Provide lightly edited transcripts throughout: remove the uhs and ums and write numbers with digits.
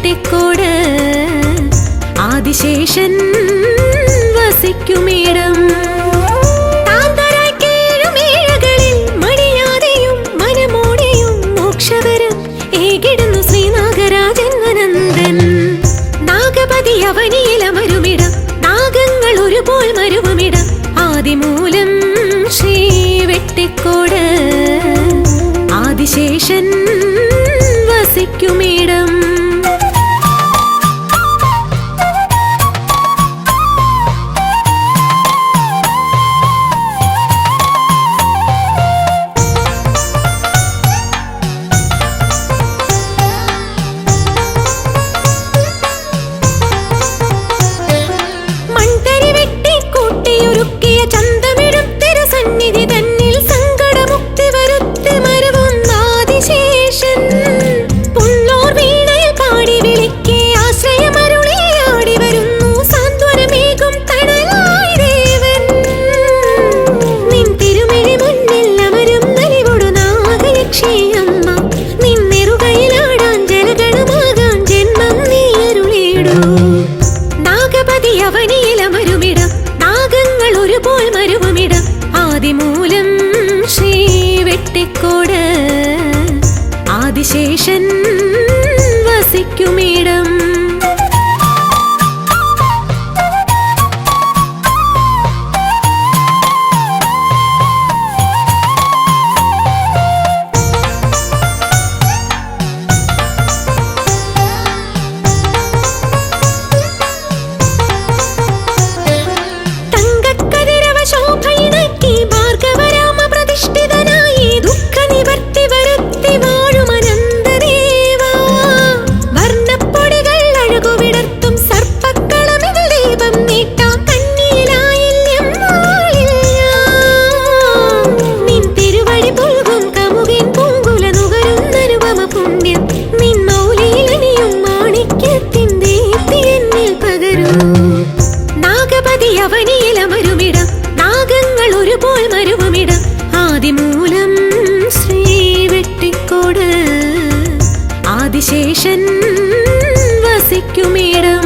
വെട്ടിക്കോട് ആദിശേഷൻ വസിക്കുമിടം അവനിയിലമരുമിടം നാഗങ്ങൾ ഒരുപോൽ മരുവുമിടം ആദിമൂലം ശ്രീ വെട്ടിക്കോട് ആദിശേഷൻ വസിക്കുമിടം അവനിയിലമരുമിടം നാഗങ്ങൾ ഒരുപോൽ മരുവുമിടം ആദിമൂലം ശ്രീ വെട്ടിക്കോട് ആദിശേഷൻ വസിക്കുമിടം അവനിയിലമരുമിടം നാഗങ്ങൾ ഒരുപോൽ മരുവുമിടം ആദിമൂലം ശ്രീ വെട്ടിക്കോട് ആദിശേഷൻ വസിക്കുമിടം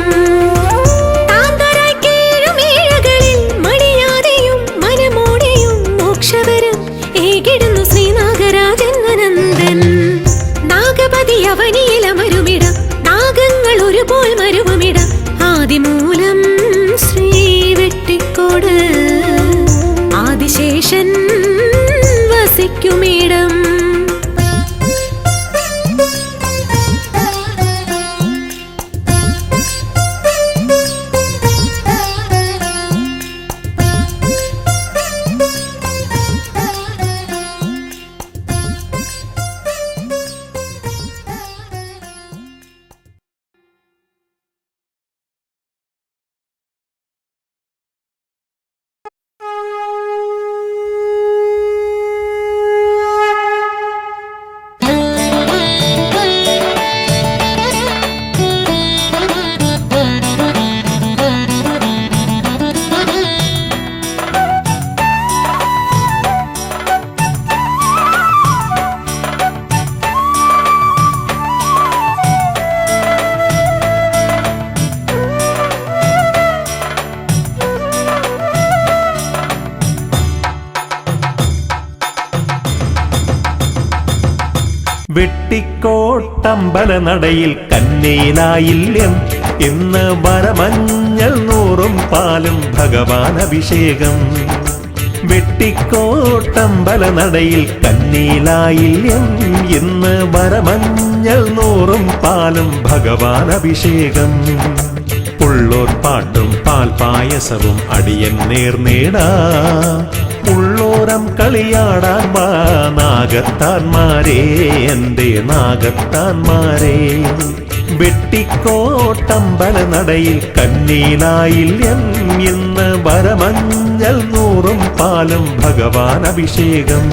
മണിയാതെയും മനമോടെയും മോക്ഷവരം ഏകിടുന്നു ശ്രീനാഗരാജന്വനന്ദൻ നാഗപതി അവനിയിലമരുമിടം നാഗങ്ങൾ ഒരുപോൽ മരുവുമിടം ആദിമൂലം ശ്രീ വെട്ടിക്കോട് ആദിശേഷൻ വസിക്കുമിടം വെട്ടിക്കോട്ടമ്പലനടയിൽ കന്നയിലായില്യം ഇന്ന് വരമഞ്ഞൾ നൂറും പാലും ഭഗവാൻ അഭിഷേകം വെട്ടിക്കോട്ടമ്പലനടയിൽ കന്നയിലായില്യം ഇന്ന് വരമഞ്ഞൾ നൂറും പാലും ഭഗവാൻ അഭിഷേകം ഉള്ളോർ പാട്ടും പാൽപായസവും അടിയൻ നേർന്നേടാ ഉള്ളോരം കളിയാടാൻ വാ നാഗത്താന്മാരേ എൻ്റെ നാഗത്താന്മാരേ വെട്ടിക്കോട്ടമ്പലനടയിൽ കന്നീലായില്യം ഇന്ന് വരമഞ്ഞൾ നൂറും പാലും ഭഗവാൻ അഭിഷേകം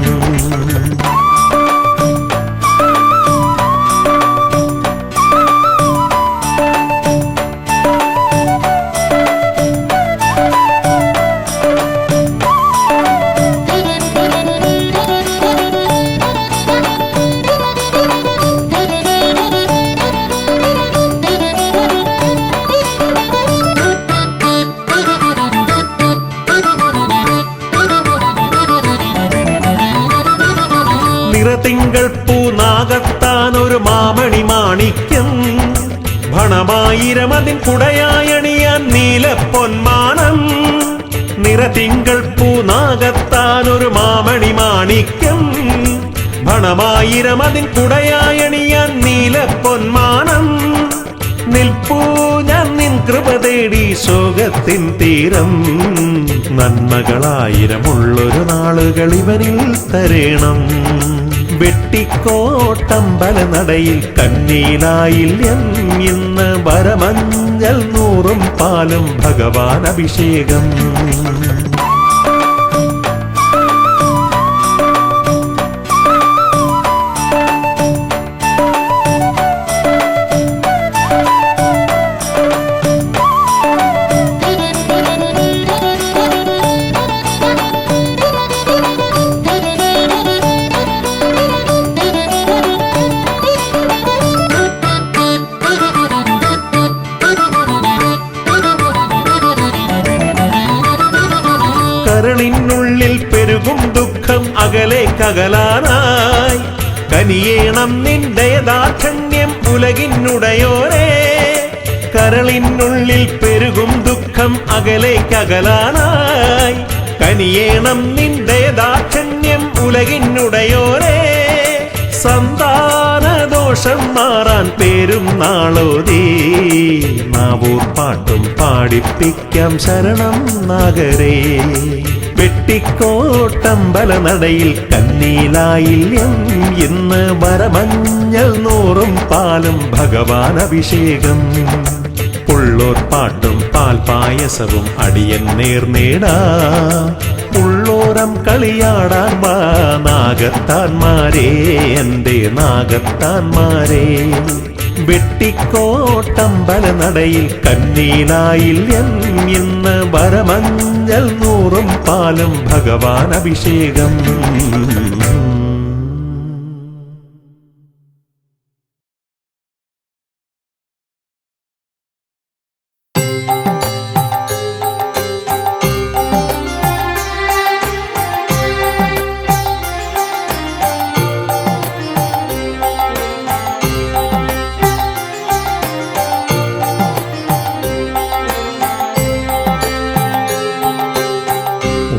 നിറതിങ്കൾ പൂനാകത്താൻ ഒരു മാമണി മാണിക്യം ഭണമായിരം അതിൻ കുടയായണിയാൻ നീലപ്പൊന്മാനം നിറതിങ്കൾ പൂനാകത്താൻ ഒരു മാമണി മാണിക്യം ഭണമായിരം അതിൻ കുടയായണിയാൻ നീലപ്പൊന്മാനം നിൽപ്പൂ ഞാൻ നിൻ കൃപ തേടി ശോകത്തിൻ തീരം നന്മകളായിരമുള്ളൊരു നാളുകൾ ഇവനിൽ തരേണം വെട്ടിക്കോട്ടമ്പല നടയിൽ കന്നീലായില്യം ഇന്ന് വരമഞ്ഞൾ നൂറും പാലും ഭഗവാൻ അഭിഷേകം കരളിനുള്ളിൽ പെരുകും ദുഃഖം അകലേക്കകലാനായി കനിയേണം നിന്റെ യഥാർത്ഥ്യം ഉലകിനുടയോരേ കരളിനുള്ളിൽ പെരുകും ദുഃഖം അകലേക്കകലാനായി കനിയേണം നിന്റെ യഥാർത്ഥ്യം ഉലകിനുടയോരേ സന്താനദോഷം മാറാൻ പേരും നാളോതീ നാവൂർ പാട്ടും പാടിപ്പിക്കാം ശരണം നാഗരേ വെട്ടിക്കോട്ടമ്പല നടയിൽ കന്നീലായില്യം ഇന്ന് വരമഞ്ഞൾ നൂറും പാലും ഭഗവാൻ അഭിഷേകം ഉള്ളോർ പാട്ടും പാൽപായസവും അടിയൻ നേർനേടാ ഉള്ളോരം കളിയാടാൻ വാ നാഗത്താന്മാരേ എന്റെ നാഗത്താന്മാരേ വെട്ടിക്കോട്ടമ്പല നടയിൽ കന്നീലായില്യം ഇന്ന് വരമഞ്ഞൾ നൂറും പാലും ഭഗവാൻ അഭിഷേകം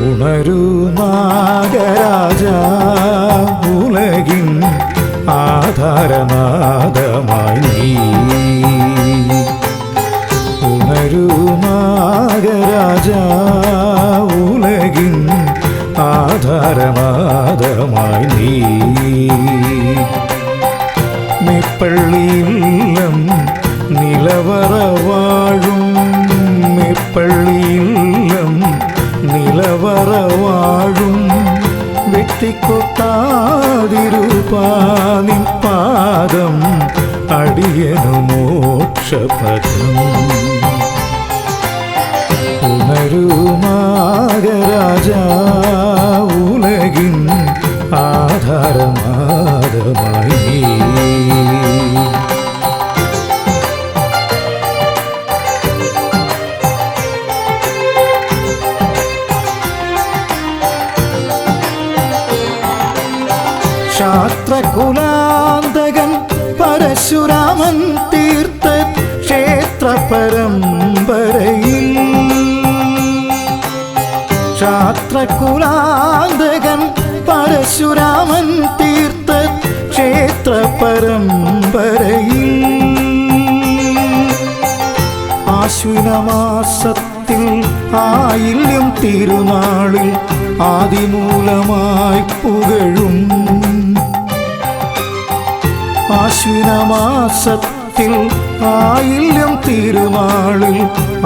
ഉണരൂ നാഗരാജ ഉലകിൻ ആധാരനാദമായി നീ ഉണരൂ നാഗരാജ ഉലകിൻ ആധാരനാദമായി നീ മേപ്പള്ളിയില്ലം നിലവറ വാഴും മേപ്പള്ളിയില്ലം നിലവറ വാഴും വെട്ടിക്കൊട്ടാതിരുപ്പാനിൻ പാദം അടിയനു മോക്ഷപദം ഉണരൂ നാഗരാജ ഉലകിൻ ആധാരനാദമായി ശാസ്ത്രകുലാന്തകൻ പരശുരാമൻ തീർത്ത ക്ഷേത്ര പരമ്പരയിൽ ശാസ്ത്രകുലാന്തകൻ പരശുരാമൻ തീർത്ത ക്ഷേത്ര പരമ്പരയിൽ ആശ്വിനമാസത്തിൽ ആയില്യം തിരുനാളിൽ ആദിമൂലമായി പുകഴും ആശ്വിനമാസത്തിൽ ആയില്യം തിരുനാളിൽ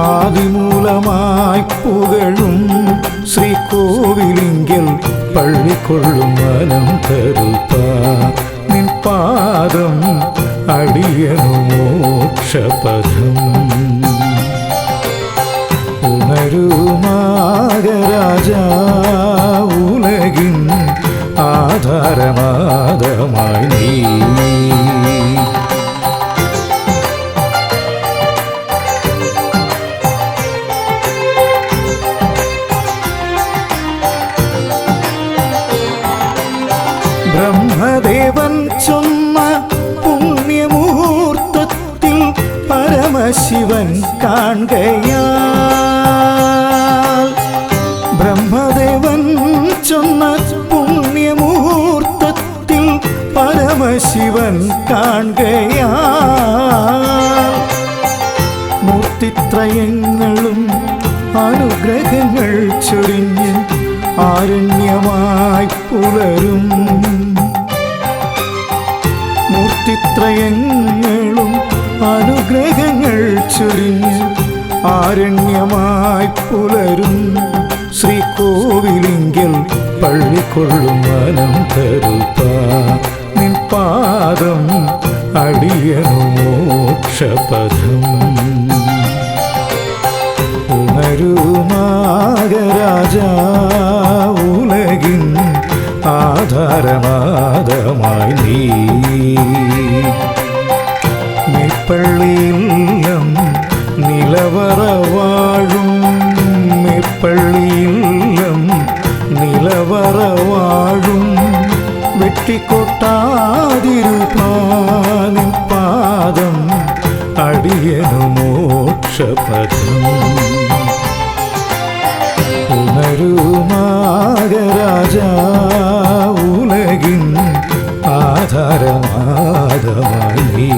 ആദിമൂലമായി പുകഴും ശ്രീകോവിലിങ്കൽ പള്ളിക്കൊള്ളും അനന്തരൂപ നിൻ പാദം അടിയനു മോക്ഷപദം ഉണരൂ നാഗരാജ ഉലകിൻ ആധാരനാദമായി നീ ബ്രഹ്മദേവ ബ്രഹ്മദേവൻ ചൊന്ന പുണ്യമുഹൂർത്തത്തിൽ പരമശിവൻ കാണുകയാൽ ബ്രഹ്മദേവൻ ചൊന്ന പുണ്യമുഹൂർത്തത്തിൽ പരമശിവൻ കാണുകയാൽ മൂർത്തിത്രയങ്ങളും അനുഗ്രഹങ്ങൾ ചൊരിഞ്ഞ് ആരണ്യമായി പുലരും മൂർത്തിത്രയങ്ങളും അനുഗ്രഹങ്ങൾ ചൊരിഞ്ഞ് ആരണ്യമായി പുലരും ശ്രീകോവിലിങ്കൽ പള്ളിക്കൊള്ളും അനന്തരൂപ നിൻ പാദം അടിയനു മോക്ഷപദം ഉണരൂ നാഗരാജാ ഉലകിൻ ആധാരനാദമായി നീ പള്ളിയില്ലം നിലവറ വാഴും പള്ളിയില്ലം നിലവറ വാഴും വെട്ടിക്കൊട്ടാതിരുപാനിൻ പാദം അടിയനു മോക്ഷപദം ഉണരൂ നാഗരാജാ ഉലകിൻ ആധാരനാദമായി നീ.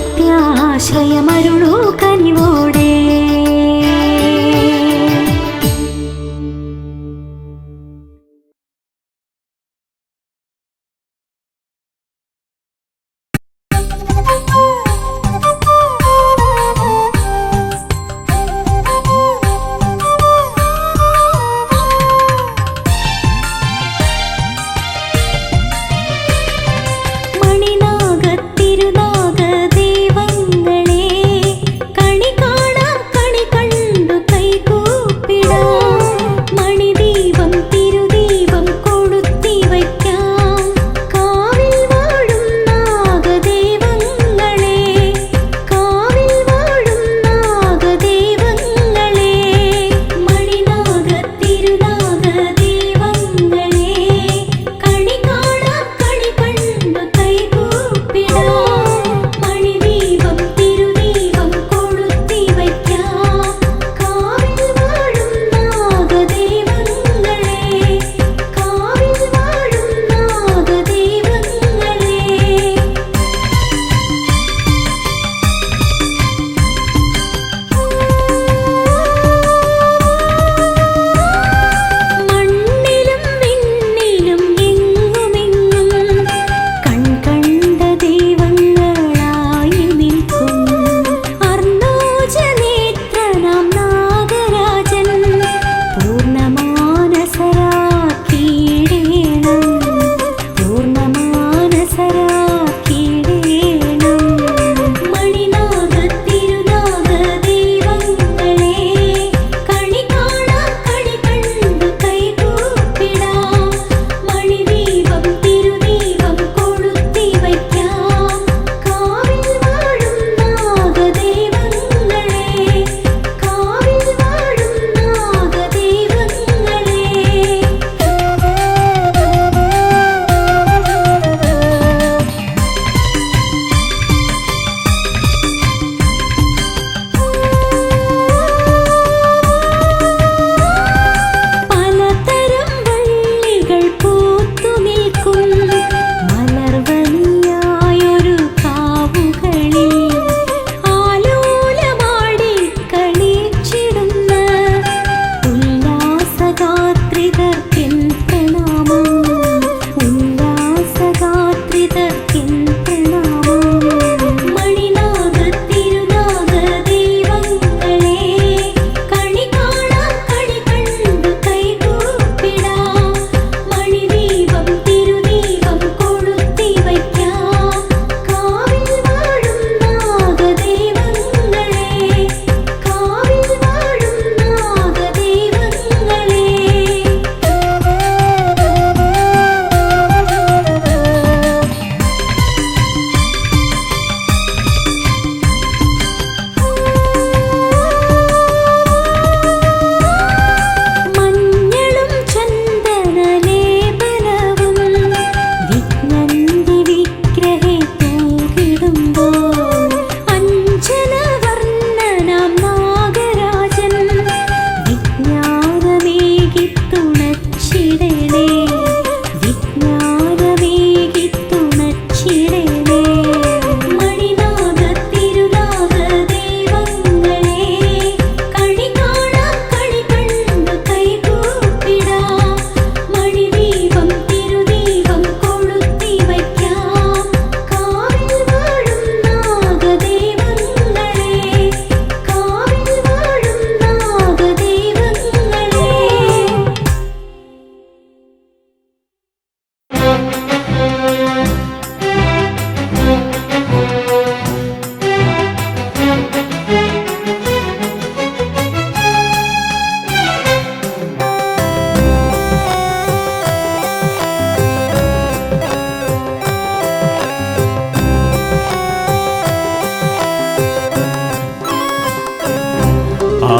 നിത്യാശ്രയമരുളൂ കനിവോടെ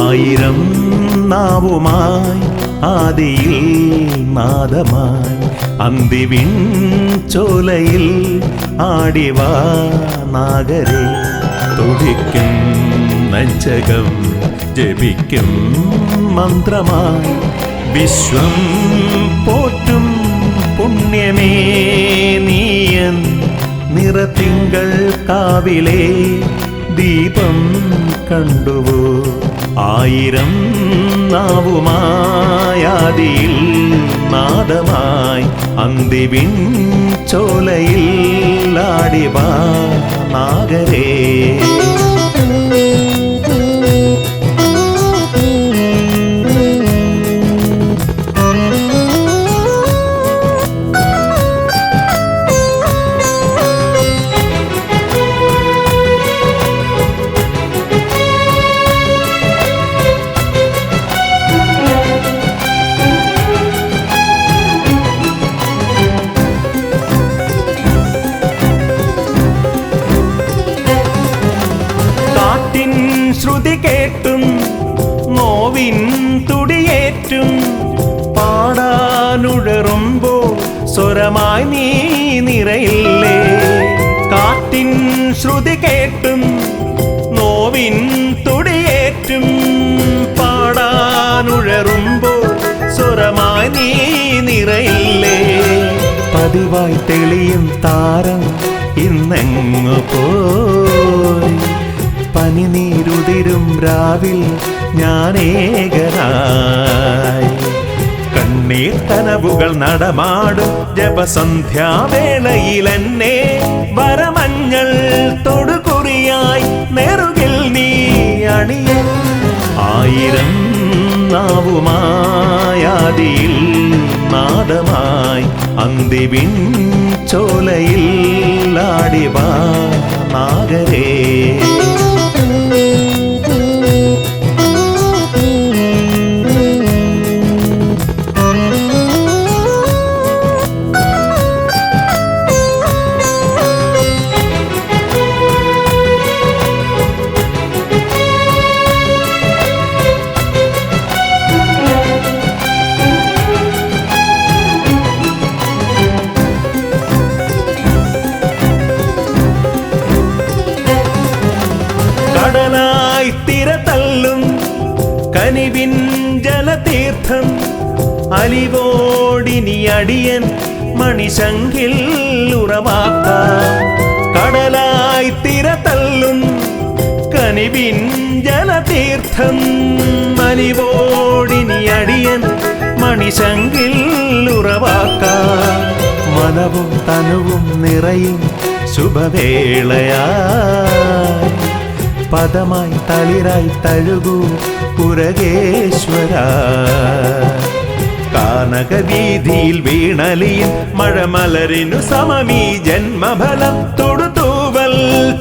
ആയിരം നാവുമായി ആദിയിൽ നാദമായി അന്തിവിൻ ചോലയിൽ ആടിവാ നാഗരെ തുടിക്കും നെഞ്ചകം ജപിക്കും മന്ത്രമായി വിശ്വം പോറ്റും പുണ്യമേ നീയൻ നിറത്തിങ്കൾ കാവിലെ ദീപം കണ്ടുവോ ആയിരം നാവുമായാദിയിൽ നാദമായി അന്തിവിൻ ചോലയിൽ ആടിവാ നാഗരേ ശ്രുതി കേട്ടും നോവിൻ തുടിയേറ്റും പാടാനുഴറുമ്പോൾ സ്വരമായി നീ നിറയില്ലേ കാറ്റിൻ ശ്രുതി കേട്ടും നോവിൻ തുടിയേറ്റും പാടാനുഴറുമ്പോൾ സ്വരമായി നീ നിറയില്ലേ പതിവായി തെളിയും താരം ഇന്നെങ്ങു പോയി പനിനീരുതിരും രാവിൽ ഞാനേകനായി കണ്ണീർ കനവുകൾ നടമാടും ജപസന്ധ്യാവേളയിൽ എന്നെ വരമഞ്ഞൾ തൊടുകുറിയായി നെറുകിൽ നീ അണിയ ആയിരം നാവുമായാദിയിൽ നാദമായി അന്തിവിൻ ചോലയിൽ ആടിവാ നാഗരേ കടലായി തിരതല്ലും കനിവിൻ ജലതീർത്ഥം അലിവോടിനി അടിയൻ മണിശങ്കിൽ ഉറവാക്കാം കടലായി തിരതല്ലും കനിവിൻ ജലതീർത്ഥം അലിവോടിനി അടിയൻ മണിശങ്കിൽ ഉറവാക്കാം മനവും തനുവും നിറയും ശുഭവേളയായി പദമായി തളിരായി തഴുകൂ പുരകേശ്വര കാനകവീതിയിൽ വീണലിയും മഴമലരിനു സമമീ ജന്മഫലം തൊടുതൂവൽ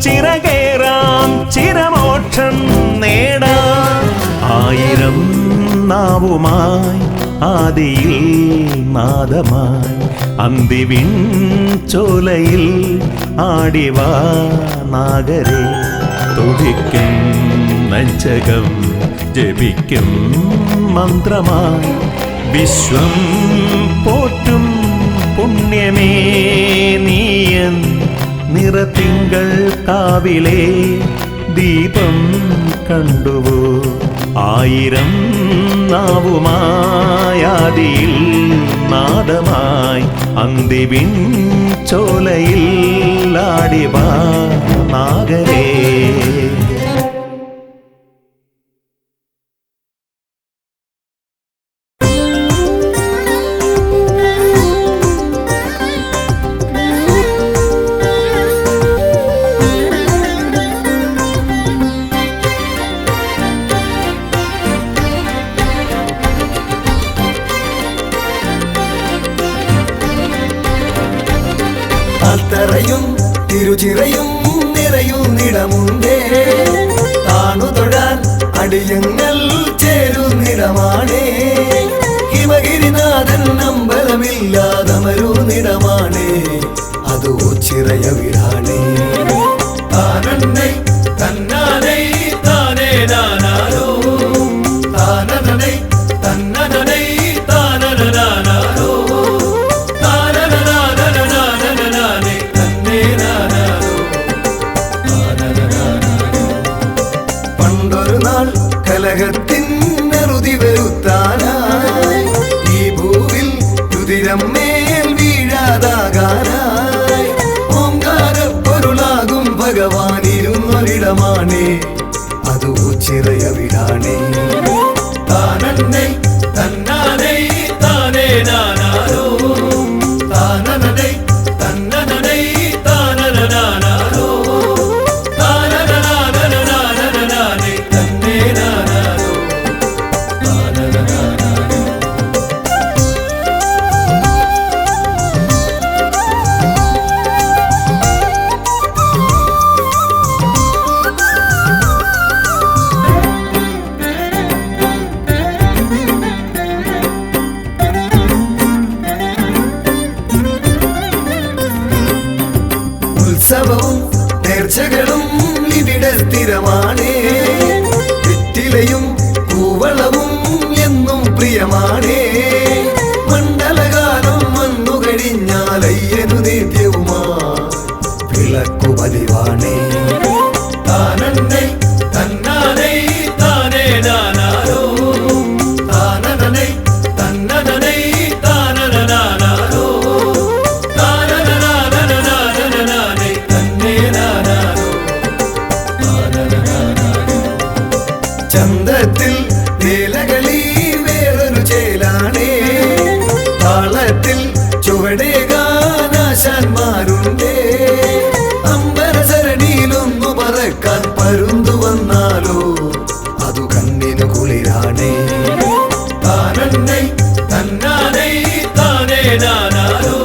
ചിറകേറാം ചിരമോക്ഷം നേടാം ആയിരം നാവുമായി ആദിയിൽ നാദമായി അന്തിവിൻ ചോലയിൽ ആടിവാ നാഗരേ തുടിക്കും നെഞ്ചകം ജപിക്കും മന്ത്രമായി വിശ്വം പോറ്റും പുണ്യമേ നീയൻ നിറത്തിങ്കൾ കാവിലെ ദീപം കണ്ടുവോ ആയിരം നാവുമായാദിയിൽ നാദമായി അന്തിവിൻ ചോലയിൽ ആടിവാ നാഗരേ തറയും തിരുചിറയും നിറയുന്നിടമുണ്ടേ താണു തൊഴാൻ അടിയങ്ങൾ ചേരുന്നിടമാണേ ഹിമഗിരിനാഥൻ അമ്പലമില്ലാതമരുന്നിടമാണേ അതോ ചിറയ വിടാണേ താനന്നൈ തന്നാനൈ താനേ നാനാരോ മധുരമാണേ വെറ്റിലയും കൂവളവും എന്നും പ്രിയമാണേ മണ്ഡലകാലം വന്നു കഴിഞ്ഞാലയ്യനു നിത്യവുമാ വിളക്കു പതിവാണേ താനന്നൈ തന്നാനൈ താനേ നാനാരോ താനനനൈ തന്നനനൈ താനനനാനാരോ താനനനാനനനാനനനാനൈ തന്നേ നാനാരോ താനനനാനാരോ ചന്തത്തിൽ വേലകളി വേറൊരു ചേലാണേ താളത്തിൽ ചുവടേകാനാശാന്മാരുണ്ടേ അമ്പരസരണിയിലൊന്നു പറക്കാൻ പരുന്തു വന്നാലോ അതു കണ്ണിനു കുളിരാണേ താനന്നൈ തന്നാനൈ താനേ നാനാരോ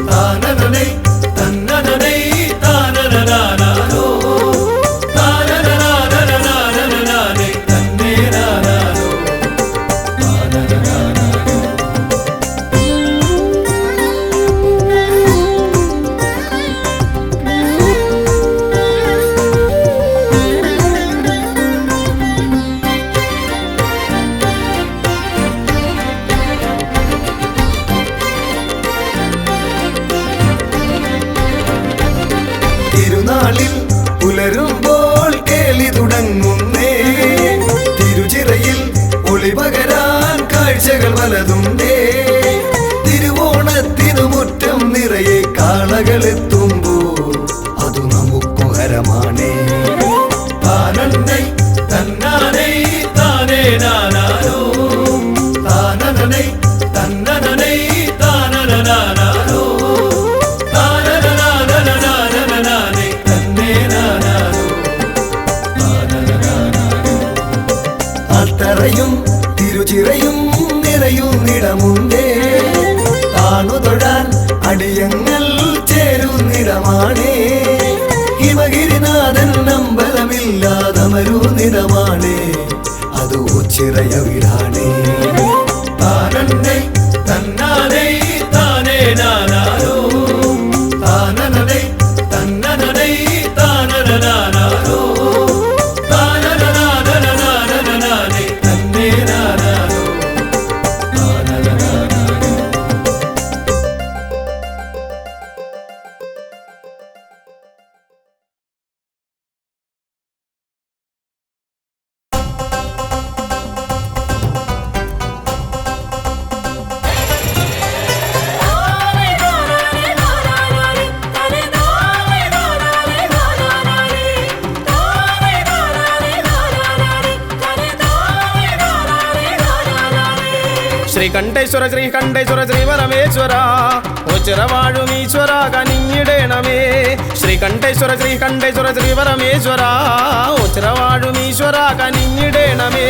താനനനൈ തന്നനനൈ താനനനാനാരോ താനനനാനനനാനനനാനൈ തന്നേ നാനാരോ താനനനാനാരോ തിരുനാളിൽ പുലരുമ്പോൾ കേളി തുടങ്ങുന്നേ തിരുചിറയിൽ ഒളിപകരാൻ കാഴ്ചകൾ പലതുണ്ടേ തിരുവോണത്തിനു മുറ്റം നിറയെ കാളകളെത്തുമ്പോൾ അതു നമുക്കു ഹരമാണേ താനന്നൈ തന്നാനൈ താനേ നാനാരോ താനനനൈ തന്നനനൈ താനനനാനാരോ താനനനാനനനാനനനാനൈ തന്നേ നാനാരോ താനനനാനാരോ അത്തറയും തിരുചിറയും നിറയുന്നിടമുണ്ടേ താണു തൊഴാൻ അടിയങ്ങൾ ചേരുന്നിടമാണേ ഹിമഗിരിനാഥൻ അമ്പലമില്ലാതമരുന്നിടമാണേ അത് ചിറയവിടാണേ താനന്നൈ തന്നാനൈ താനേ നാനാരോ താനനനൈ തന്നനനൈ താനനനാനാരോ താനനനാനനനാനനനാനൈ തന്നേ നാനാരോ താനനനാനാരോ ശ്രീകണ്ഠേശ്വര ശ്രീകണ്ഠേശ്വര ശ്രീപരമേശ്വര ഒച്ചിറവാഴുമീശ്വര കനിഞ്ഞിടേണമേ ശ്രീകണ്ഠേശ്വര ശ്രീകണ്ഠേശ്വര ശ്രീപരമേശ്വര ഒച്ചിറവാഴുമീശ്വര കനിഞ്ഞിടേണമേ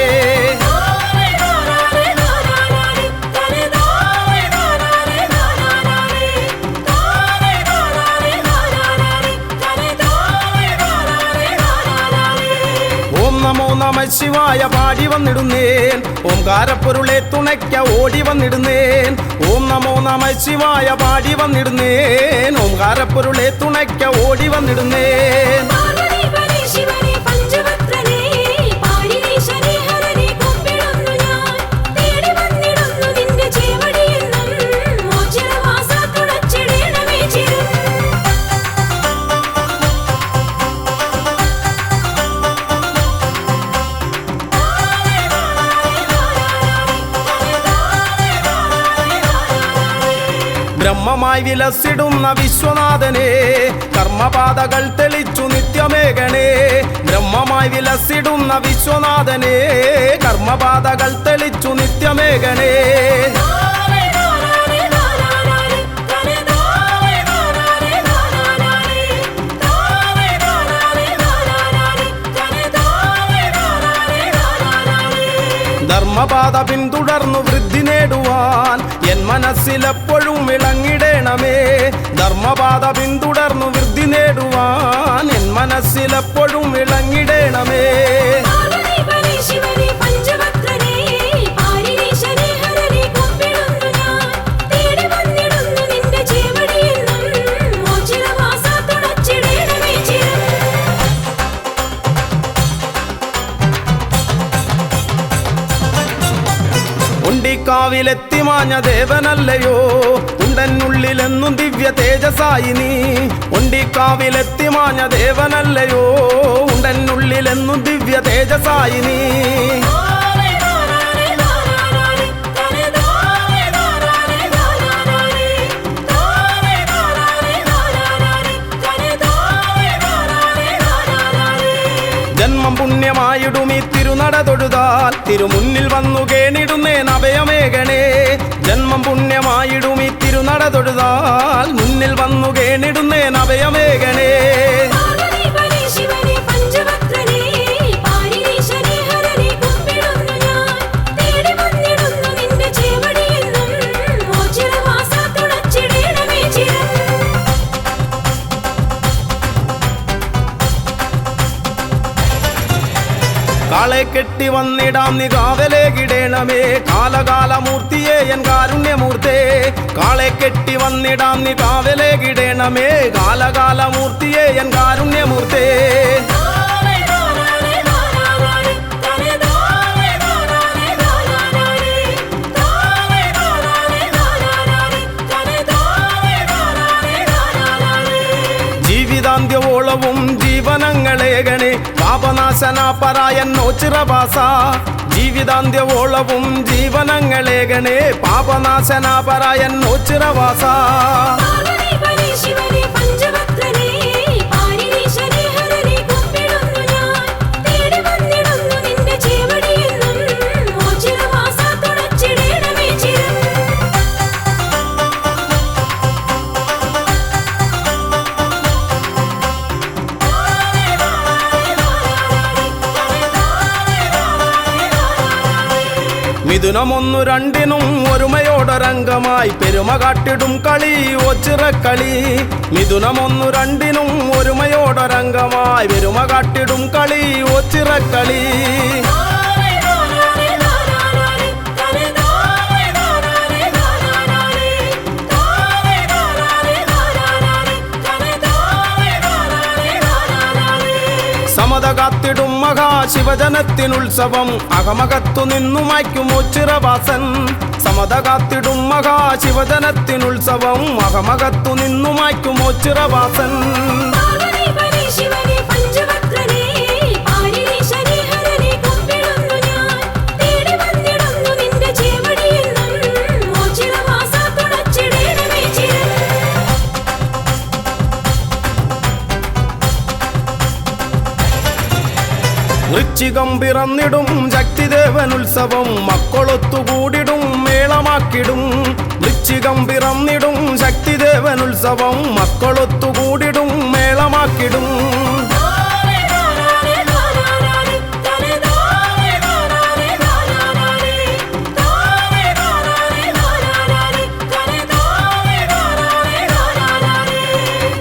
ഓം നമോ നമ ശിവായ പാടി വന്നിടുന്നേൻ ഓംകാരപ്പൊരുളെ തുണയ്ക്ക ഓടി വന്നിടുന്നേൻ ഓം നമോ നമ ശിവായ പാടി വന്നിടുന്നേൻ ഓംകാരപ്പൊരുളെ തുണയ്ക്ക ഓടി വന്നിടുന്നേൻ ബ്രഹ്മമായി വിലസിടുന്ന വിശ്വനാഥനെ കർമ്മപാതകൾ തെളിച്ചു നിത്യമേകണേ ബ്രഹ്മമായി വിലസിടുന്ന വിശ്വനാഥനെ കർമ്മപാതകൾ തെളിച്ചു നിത്യമേകണേ ധർമ്മപാത പിന്തുടർന്നു വൃദ്ധി നേടുവാൻ എൻ മനസ്സിലെപ്പോഴും വിളങ്ങിടേണമേ ധർമ്മപാത പിന്തുടർന്നു വൃദ്ധി നേടുവാൻ എൻ മനസ്സിലെപ്പോഴും വിളങ്ങിടേണമേ ഒണ്ടിക്കാവിലെത്തി മാഞ്ഞ ദേവനല്ലയോ ഉണ്ടെന്നുള്ളിലെന്നും ദിവ്യ തേജസായി നീ ഒണ്ടിക്കാവിലെത്തി മാഞ്ഞ ദേവനല്ലയോ ഉണ്ടെന്നുള്ളിലെന്നും ദിവ്യ തേജസായി നീ ജന്മം പുണ്യമായിടും ഈ തിരുനട തൊഴുതാൽ തിരുമുന്നിൽ വന്നു കേണിടുന്നേൻ അഭയമേകണേ ജന്മം പുണ്യമായിടും ഈ തിരുനട തൊഴുതാൽ മുന്നിൽ വന്നു കേണിടുന്നേൻ അഭയമേകണേ കാളെ കെട്ടി വന്നിടാം നീ കാവലേകിടേണമേ കാലകാലമൂർത്തിയേ എൻ കാരുണ്യമൂർത്തേ കാളെ കെട്ടി വന്നിടാം നീ കാവലേകിടേണമേ കാലകാലമൂർത്തിയേ എൻ കാരുണ്യമൂർത്തേ ജീവിതാന്ത്യവോളവും ജീവനങ്ങളേകണേ പാപനാശന പരായന്നോ ചിറവാസ ജീവിതാന്ത്യവോളവും ജീവനങ്ങളേകണേ പാപനാശന പരായന്നോ ചിറവാസ മിഥുനമൊന്നു രണ്ടിനും ഒരുമയോടൊരംഗമായി പെരുമ കാട്ടിടും കളി ഒച്ചിറക്കളി മിഥുനമൊന്നു രണ്ടിനും ഒരുമയോടൊരംഗമായി പെരുമ കാട്ടിടും കളി ഒച്ചിറക്കളി സമത കാത്തിടും മഹാശിവജനത്തിനുത്സവം അകമകത്തു നിന്നു മായ്ക്കും ഒച്ചിറവാസൻ സമത കാത്തിടും മഹാശിവജനത്തിനുത്സവം അകമകത്തു നിന്നു മായ്ക്കും ഒച്ചിറവാസൻ വൃശ്ചികം പിറന്നിടും ശക്തിദേവനുത്സവം മക്കളൊത്തുകൂടിടും മേളമാക്കിടും വൃശ്ചികം പിറന്നിടും ശക്തിദേവനുത്സവം മക്കളൊത്തുകൂടിടും മേളമാക്കിടും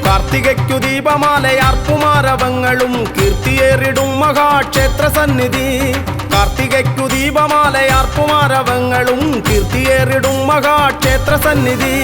കാർത്തികയ്ക്കു ദീപമാലയാർപ്പുമാരവങ്ങളും കീർത്തിയേറിടും മഹാക്ഷേത്ര സന്നിധി കാർത്തികയ്ക്കു ദീപമാലയാർപ്പുമാരവങ്ങളും കീർത്തിയേറിടും മഹാക്ഷേത്ര സന്നിധി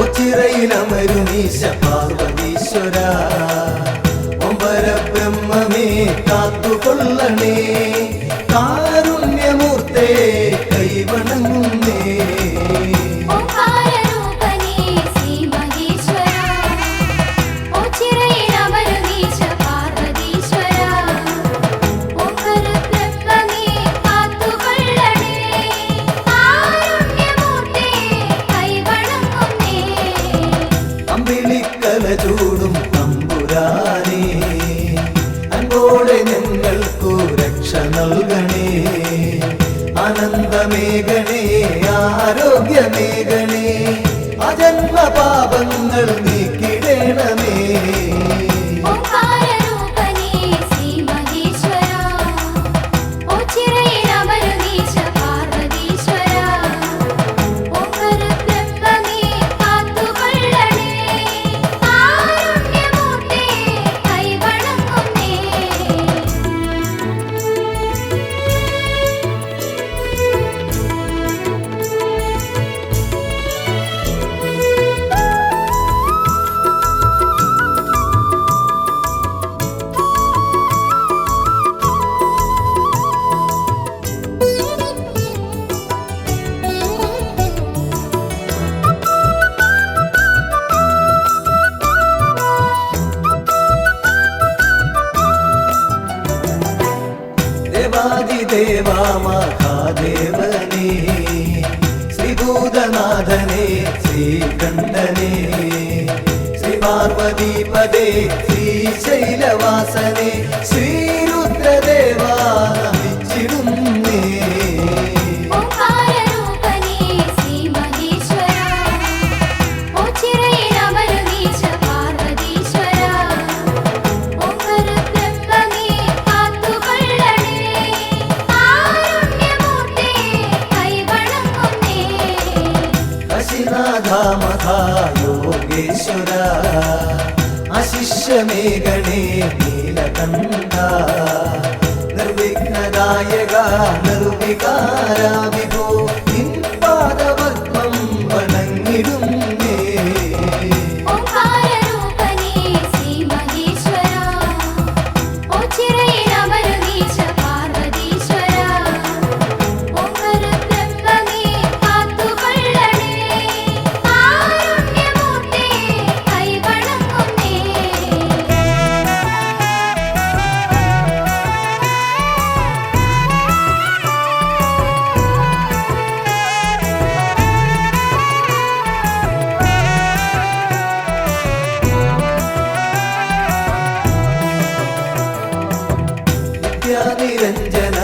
ഒച്ചിറയിലമരുനീശ പാർവതീശ്വര ഒമ്പര ആനന്ദമേഘണേ ആരോഗ്യമേഘണേ അജന്മ പാപങ്ങൾ നീക്കിടേണമേ ഓംകാരരൂപനേ ശ്രീ മഹേശ്വര ഓച്ചിറയിലമരുന്നീശ പാർവതീശ്വര ഓംകരബ്രഹ്മമേ കാത്തുകൊള്ളണേ കാരുണ്യമൂർത്തേ കൈവണങ്ങുന്നേ ദേവാദിദേവാ മഹാദേവനേ ശ്രീഭൂതനാഥനേ ശ്രീകണ്ഠനേ ശ്രീ പാർവതീപദേ ശ്രീശൈലവാസനേ ശ്രീരുദ്രദേവാ നമിച്ചിടുന്നേ ഓംകാരരൂപനേ ശ്രീ മഹേശ്വര ഓച്ചിറയിലമരുന്നീശ പാർവതീശ്വര ഓംകരബ്രഹ്മമേ കാത്തുകൊള്ളണേ കാരുണ്യമൂർത്തേ കൈവണങ്ങുന്നേ കാശിനാഥ മഹാ യോഗേശ്വര അശിഷ്യമേഘണേ നീലകണ്ഠ നിർവിഘ്നദായക നിർവികാര വിഭോ നിൻ പാദപത്മം വണങ്ങിടുന്നേ ഓംകാരരൂപനേ ശ്രീ മഹേശ്വര ഓച്ചിറയിലമരുന്നീശ പാർവതീശ്വര ഓംകരബ്രഹ്മമേ കാത്തുകൊള്ളണേ കാരുണ്യമൂർത്തേ കൈവണങ്ങുന്നേ നിത്യാനിരഞ്ജന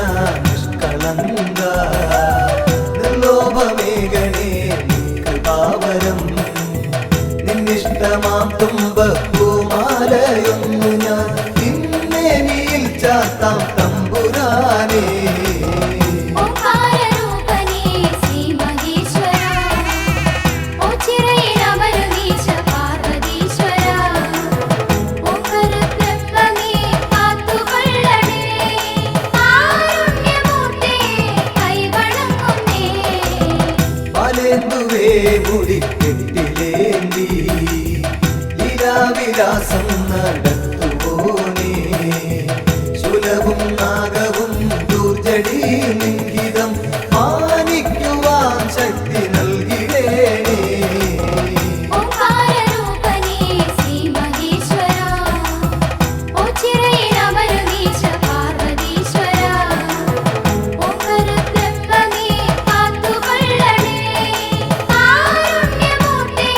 നിഷ്കളങ്ക നിർലോഭമേഘണേ കൃപാവരം നിന്നിഷ്ടമാം തുമ്പപ്പൂമാലയൊന്നു ഞാൻ നിന്നേനിയിൽ ചാത്താം തമ്പുരാനേ ഓംകാരരൂപനേ ശ്രീ മഹേശ്വര ഓച്ചിറയിലമരുന്നീശ പാർവതീശ്വര ഓംകരബ്രഹ്മമേ കാത്തുകൊള്ളണേ കാരുണ്യമൂർത്തേ കൈവണങ്ങുന്നേ പാലേന്തുവേ മുടിക്കെട്ടിലേന്തി ലീലാവിലാസം നടത്തുപോനേ ശൂലവും നാഗവും ദൂർജടി ലിംഗിതം മാനിക്കുവാൻ ശക്തി നൽകിടേണേ ഓംകാരരൂപനേ ശ്രീ മഹേശ്വര ഓച്ചിറയിലമരുന്നീശ പാർവതീശ്വര ഓംകരബ്രഹ്മമേ കാത്തുകൊള്ളണേ കാരുണ്യമൂർത്തേ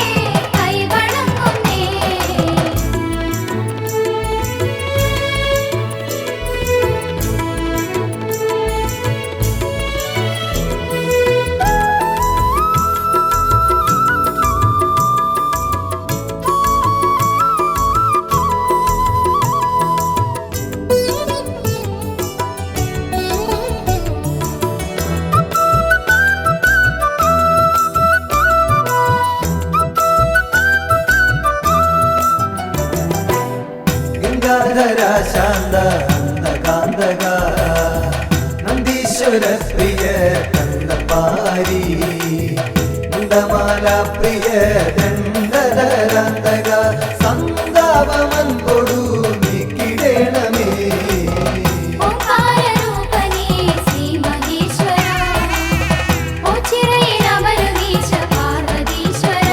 കൈവണങ്ങുന്നേ ഗംഗാധര ശാന്ത അന്തകാന്തക നന്ദീശ്വര പ്രിയ കണ്ടപാരി മുണ്ടമാല പ്രിയ ദണ്ഡധരാന്തക സന്താപമൻ കൊടു നീക്കിടേണമേ ഓംകാരരൂപനേ ശ്രീ മഹേശ്വര ഓച്ചിറയിലമരുന്നീശ പാർവതീശ്വര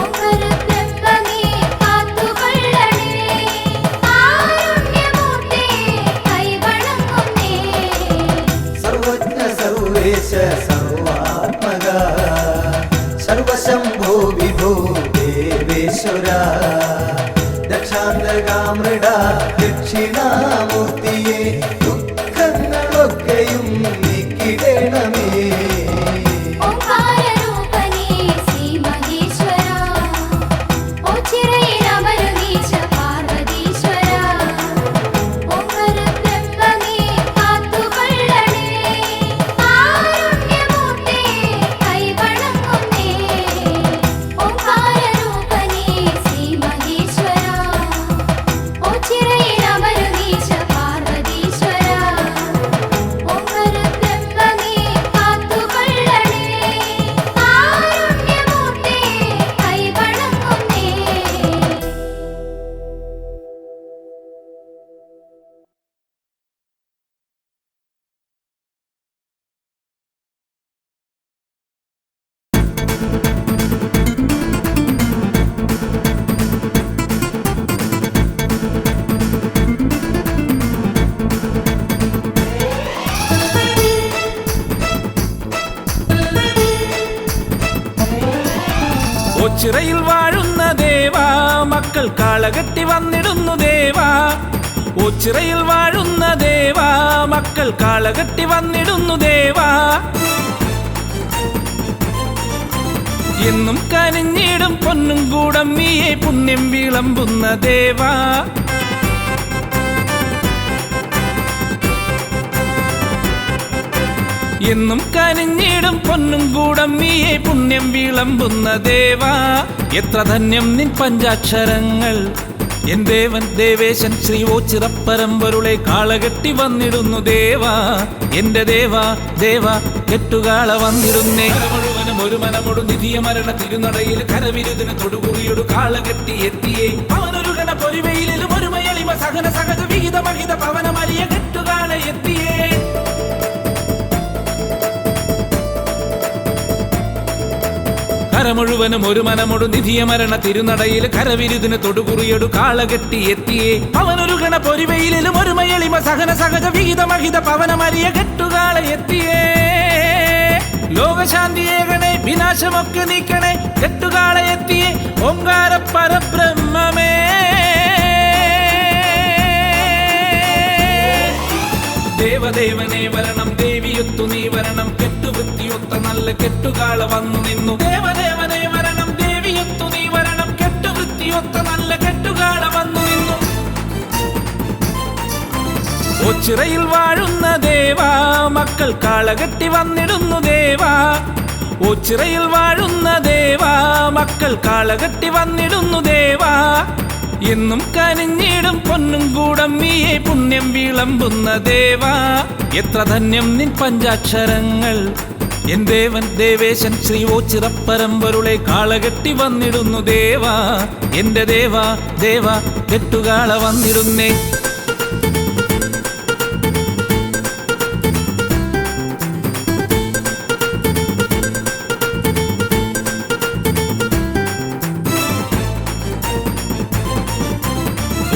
ഓംകരബ്രഹ്മമേ കാത്തുകൊള്ളണേ കാരുണ്യമൂർത്തേ കൈവണങ്ങുന്നേ സർവജ്ഞ സർവേശ സർവാത്മക സർവശംഭോ വിഭോ ദേവേശ്വര ദക്ഷാന്തകാമൃഡ ദക്ഷിണാമൂർത്തിയെ ദുഃഖങ്ങളൊക്കെയും നീക്കി ഓച്ചിറയിൽ വാഴുന്ന ദേവാ മക്കൾ കാളകെട്ടി വന്നിടുന്നു ദേവാ ഓച്ചിറയിൽ വാഴുന്ന ദേവാ മക്കൾ കാളകെട്ടി വന്നിടുന്നു ദേവാ എന്നും കനിഞ്ഞിടും പൊന്നും കൂടം നീയെ പുണ്യം വിളമ്പുന്ന ദേവാ എന്നും കനിഞ്ഞിടും പൊന്നും കൂടം നീയെ പുണ്യം വിളമ്പുന്ന ദേവാ എത്ര ധന്യം നിൻ പഞ്ചാക്ഷരങ്ങൾ എൻ ദേവൻ ദേവേശൻ ശ്രീ ഓച്ചിറപ്പരമ്പൊരുളെ കാളകെട്ടി വന്നിടുന്നു ദേവാ എന്റെ ദേവാ ദേവാ കെട്ടുകാള വന്നിടുന്നേ മുഴുവനും ഒരു മനമൊടു നിധിയ മരണ തിരുനടയിൽ കരവിരുതിന് തൊടുകുറിയൊടു കാളകെട്ടി എത്തിയേ അവനൊരു ഗണ പൊരിവയിലും ഒരു മയളിമ സഹന സഹജ വിഹിത മഹിത പവനമലിയ കെട്ടുകാള എത്തിയേ കരമുഴുവനും ഒരു മനമൊടു നിധിയ മരണ തിരുനടയിൽ കരവിരുതിന് തൊടുകുറിയൊടു കാളകെട്ടി എത്തിയേ അവനൊരു ഗണ പൊരിവയിലും ഒരു മയളിമ സഹന സഹജ വിഹിത മഹിത പവനമലിയ കെട്ടുകാള എത്തിയേ ലോകശാന്തിയേകണേ വിനാശമൊക്കെ നീക്കണേ കെട്ടുകാള എത്തിയേ ഓംകാര പരബ്രഹ്മമേ ദേവദേവനെ വരണം ദേവിയൊത്തു നീ വരണം കെട്ടുവൃത്തിയൊത്ത നല്ല കെട്ടുകാള വന്നു നിന്നു ദേവദേവനെ വരണം ദേവിയൊത്തു നീ വരണം കെട്ടുവൃത്തിയൊത്ത നല്ല കെട്ടുകാള വന്നു നിന്നു ഓച്ചിറയിൽ വാഴുന്ന ദേവാ മക്കൾ കാളകെട്ടി വന്നിടുന്നു ദേവാ ഓച്ചിറയിൽ വാഴുന്ന ദേവാ മക്കൾ കാളകെട്ടി വന്നിടുന്നു ദേവാ എന്നും കനിഞ്ഞിടും പൊന്നും കൂടം നീയെ പുണ്യം വിളമ്പുന്ന ദേവാ എത്ര ധന്യം നിൻ പഞ്ചാക്ഷരങ്ങൾ എൻ ദേവൻ ദേവേശൻ ശ്രീ ഓച്ചിറപ്പരമ്പൊരുളെ കാളകെട്ടി വന്നിടുന്നു ദേവാ എന്റെ ദേവാ ദേവാ കെട്ടുകാള വന്നിടുന്നേ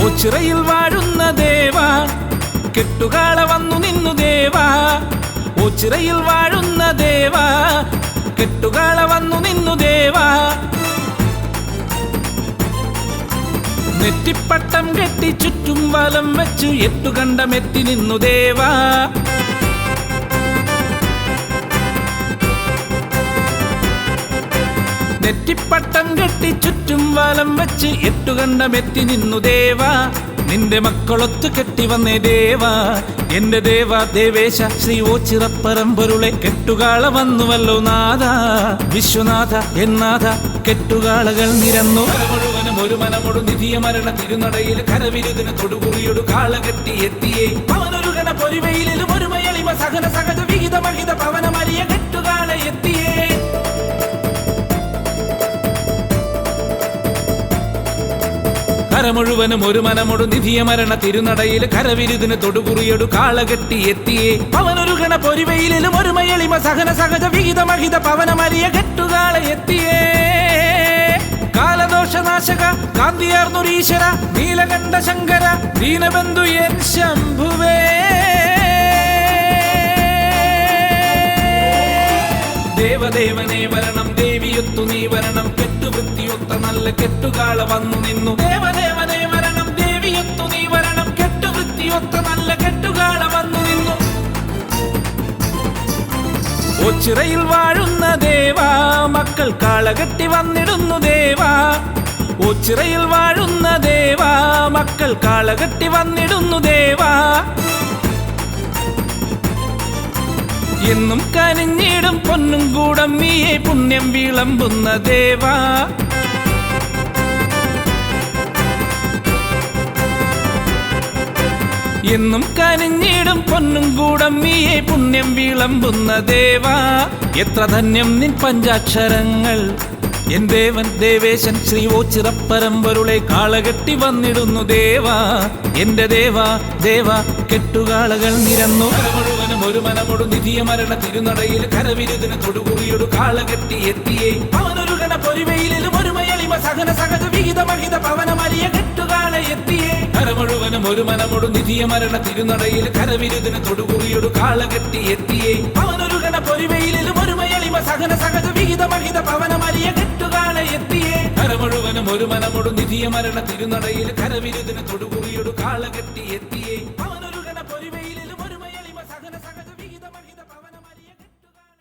ഓച്ചിറയിൽ വാഴുന്ന ദേവാ കെട്ടുകാള വന്നു നിന്നു ദേവാ ഓച്ചിറയിൽ വാഴുന്ന ദേവാ കെട്ടുകാള വന്നു നിന്നു ദേവാ നെറ്റിപ്പട്ടം കെട്ടി ചുറ്റും വലം വെച്ചു എട്ടുകണ്ടമെത്തി നിന്നു ദേവാ നെറ്റിപ്പട്ടം കെട്ടി ചുറ്റും വലം വെച്ച് എട്ടുകണ്ടമെത്തി നിന്നു ദേവാ നിന്റെ മക്കളൊത്തു കെട്ടി വന്നേ ദേവാ എന്റെ ദേവാ ദേവേശ ശ്രീ ഓച്ചിറപ്പരമ്പൊരുളെ കെട്ടുകാള വന്നുവല്ലോ നാഥ വിശ്വനാഥ എന്നാഥ കെട്ടുകാളകൾ നിരന്നു മുഴുവനും ഒരു മനമൊടു നിധിയ മരണ തിരുനടയിൽ കരവിരുതിന് തൊടുകുറിയൊടു കാളകെട്ടി എത്തിയേ അവനൊരു ഗണ പൊരിവയിലും ഒരു മയളിമ സഹന സഹജ വിഹിത മഹിത പവനമലിയ കെട്ടുകാള എത്തിയേ കരമുഴുവനും ഒരു മനമൊടു നിധിയ മരണ തിരുനടയിൽ കരവിരുതിന് തൊടുകുറിയൊടു കാളകെട്ടി എത്തിയേ അവനൊരു ഗണ പൊരിവയിലും ഒരു മയളിമ സഹന സഹജ വിഹിത മഹിത പവനമലിയ കെട്ടുകാള എത്തിയേ കാലദോഷനാശക കാന്തിയാർന്നൊരീശ്വര നീലകണ്ഠ ശങ്കര ദീനബന്ധു എൻ ശംഭുവേ ദേവദേവനെ വരണം ദേവിയൊത്തു നീ വരണം കെട്ടുവൃത്തിയൊത്ത നല്ല കെട്ടുകാള വന്നു നിന്നു ദേവദേവനെ വരണം ദേവിയൊത്തു നീ വരണം കെട്ടുവൃത്തിയൊത്ത നല്ല കെട്ടുകാള വന്നു നിന്നു ഓച്ചിറയിൽ വാഴുന്ന ദേവാ മക്കൾ കാളകെട്ടി വന്നിടുന്നു ദേവാ ഓച്ചിറയിൽ വാഴുന്ന ദേവാ മക്കൾ കാളകെട്ടി വന്നിടുന്നു ദേവാ എന്നും കനിഞ്ഞിടും പൊന്നും കൂടം നീയെ പുണ്യം വിളമ്പുന്ന ദേവാ എന്നും കനിഞ്ഞിടും പൊന്നും കൂടം നീയെ പുണ്യം വിളമ്പുന്ന ദേവാ എത്ര ധന്യം നിൻ പഞ്ചാക്ഷരങ്ങൾ എൻ ദേവൻ ദേവേശൻ ശ്രീ ഓച്ചിറപ്പരമ്പൊരുളെ കാളകെട്ടി വന്നിടുന്നു ദേവാ എന്റെ ദേവാ ദേവാ കെട്ടുകാളകൾ നിരന്നു മുഴുവനും ഒരു മനമൊടു നിധിയ മരണ തിരുനടയിൽ കരവിരുതിന് തൊടുകുറിയൊടു കാളകെട്ടി എത്തിയേ അവനൊരു ഗണ പൊരിവയിലും ഒരു മയളിമ സഹന സഹജ വിഹിത മഹിത പവനമലിയ കെട്ടുകാള എത്തിയേ കരമുഴുവനും ഒരു മനമൊടു നിധിയ മരണ തിരുനടയിൽ കരവിരുതിന് തൊടുകുറിയൊടു കാളകെട്ടി എത്തിയേ അവനൊരു ഗണ പൊരിവയിലും ഒരു മയളിമ സഹന സഹജ വിഹിത മഹിത പവനമലിയ കെട്ടുകാള എത്തിയേ വിധിയ മരണ തിരുനടയിൽ കരവിരുതിന് തൊടുകുറിയൊടു കാളകെട്ടി എത്തിയേ അവനൊരുകണ പൊരിവയിലും ഒരുമയളിമ സഹന സഹജ വിഹിത മഹിത പവനമറിയ കെട്ടുകാണ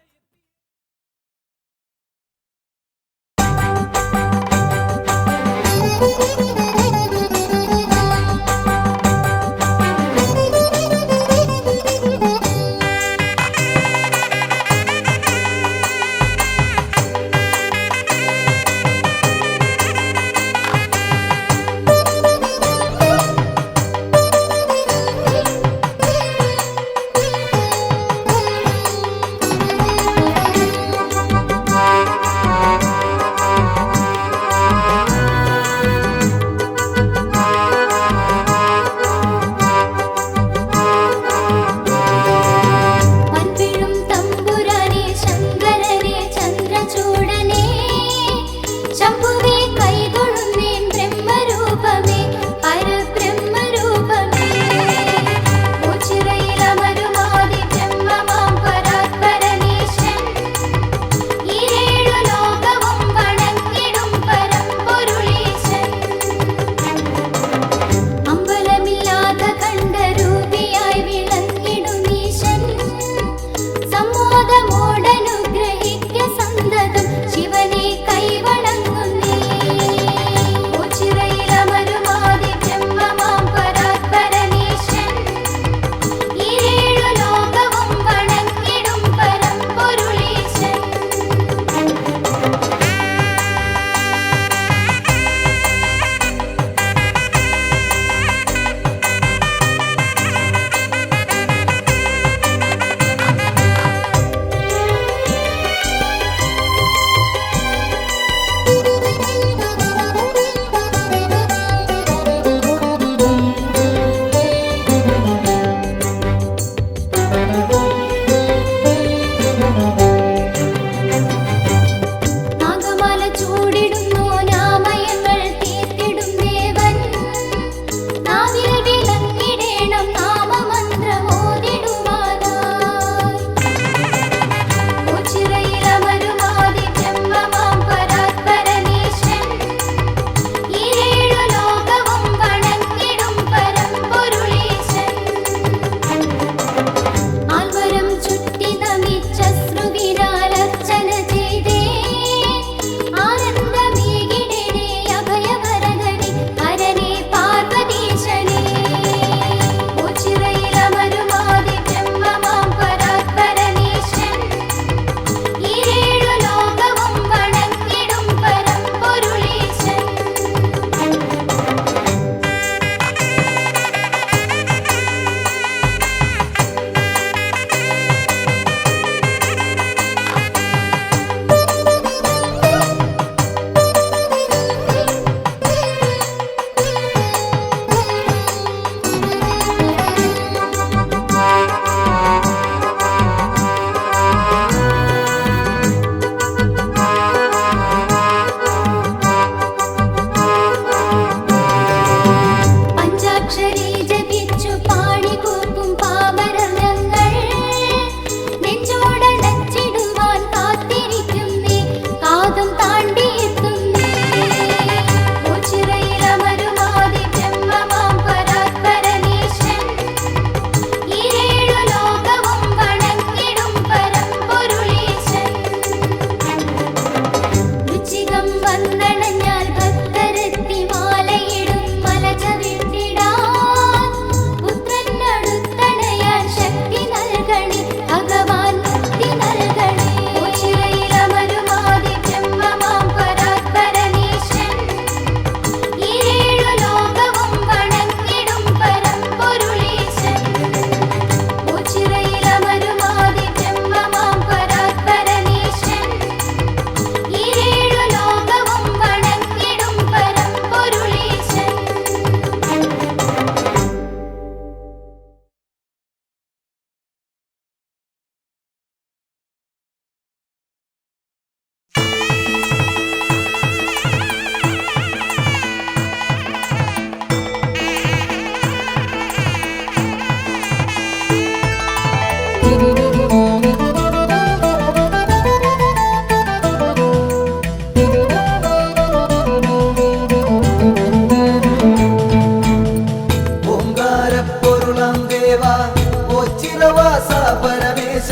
പരമേശ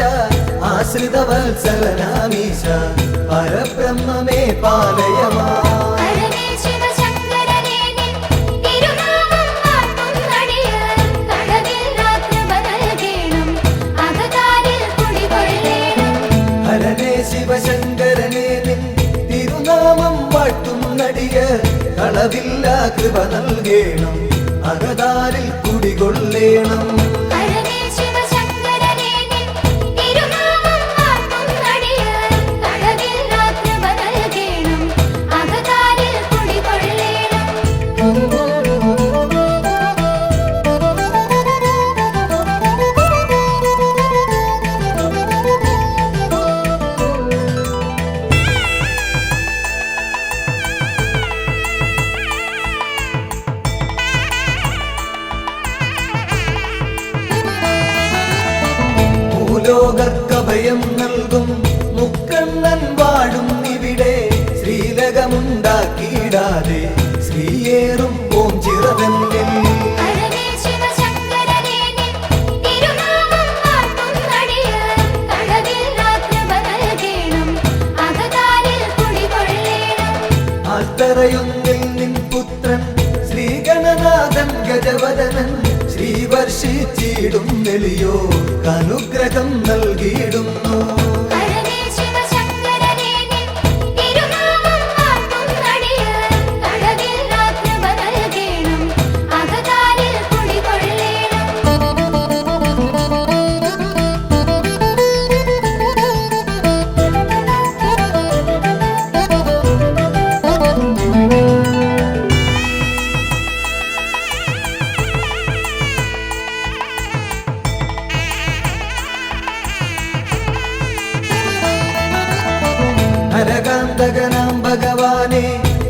ആശ്രിതവത്സലനാമീശ പരബ്രഹ്മമേ പാലയമാ ഹരനേ ശിവശങ്കരനേ നിൻ തിരുനാമം വാഴ്ത്തുന്നടിയർ കടവില്ലാത്ത നൽകേണം അകതാരിൽ കുടികൊള്ളേണം ഹരനേ ശിവശങ്കരനേ നിൻ തിരുനാമം വാഴ്ത്തുന്നടിയ കളവില്ല കൃപ നൽകേണം അകതാരിൽ കുടികൊള്ളേണം ഹരനേ ശിവശങ്കരനേ നിൻ തിരുനാമം വാഴ്ത്തുന്നടിയർ കടവില്ലാത്ത നൽകേണം അകതാരിൽ കുടികൊള്ളേണം ഭൂലോകർക്കഭയം നൽകും മുക്കണ്ണൻ വാഴും ഇവിടെ ശ്രീലകമുണ്ടാക്കിയിടാതെ ശ്രീയേറും ഓം ചിറവെന്നിൽ ഹരനേ ശിവശങ്കരനേ നിൻ തിരുനാമം വാഴ്ത്തുന്നടിയർ കടവില്ലാത്ത നൽകേണം അകതാരിൽ കുടികൊള്ളേണം ആൽത്തറയൊന്നിൽ നിൻ പുത്രൻ ശ്രീഗണനാഥൻ ഗജവദനൻ ശ്രീവർഷിച്ചിടും നെളിയോ അനുഗ്രഹം നൽകിയിടുന്നു ഹരനേ ശിവശങ്കരനേ നിൻ തിരുനാമം വാഴ്ത്തുന്നടിയർ കടവില്ലാത്ത നൽകേണം അകതാരിൽ കുടികൊള്ളേണം നരകാന്തകനാം ഭഗവാനെ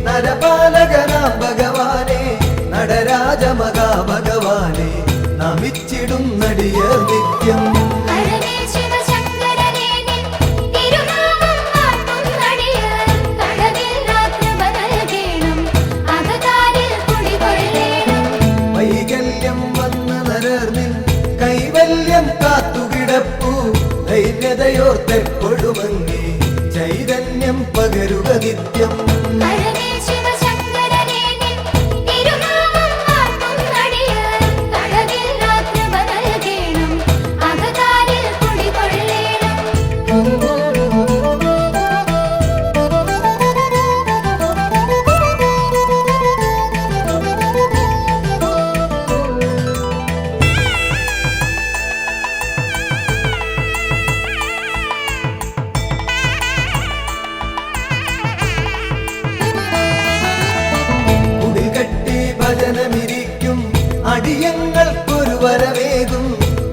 നരപാലകനാം ഭഗവാനെ നടരാജമകാ ഭഗവാനെ നമിച്ചിടും നടിയർ നിത്യം ഹരനേ ശിവശങ്കരനേ നിൻ തിരുനാമം വാഴ്ത്തുന്നടിയർ കടവില്ലാത്ത നൽകേണം അകതാരിൽ കുടികൊള്ളേണം വൈകല്യം വന്ന നരർനിൻ കൈവല്യം കാത്തുകിടപ്പു ദൈന്യതയോർത്തെപ്പൊഴുമങ്ങി ചൈതന്യം പകരുക നിത്യം ഹരനേ ശിവശങ്കരനേ നിൻ തിരുനാമം വാഴ്ത്തുന്നടിയർ കടവില്ലാത്ത നൽകേണം അകതാരിൽ കുടികൊള്ളേണം കുടിൽ കെട്ടി ഭജനമിരിക്കും അടിയങ്ങൾക്കൊരു വരവേകും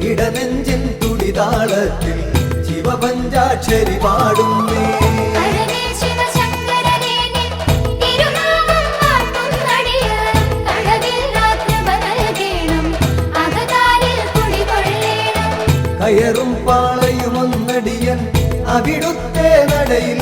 ഇടനെഞ്ചിൻ തുടിതാളത്തിൽ ശിവപഞ്ചാക്ഷരി പാടുന്നേ ഹരനേ ശിവശങ്കരനേ നിൻ തിരുനാമം വാഴ്ത്തുന്നടിയർ കടവില്ലാത്ത നൽകേണം അകതാരിൽ കുടികൊള്ളേണം കയറും പാളയുമൊന്നടിയൻ അവിടുത്തെ നടയിൽ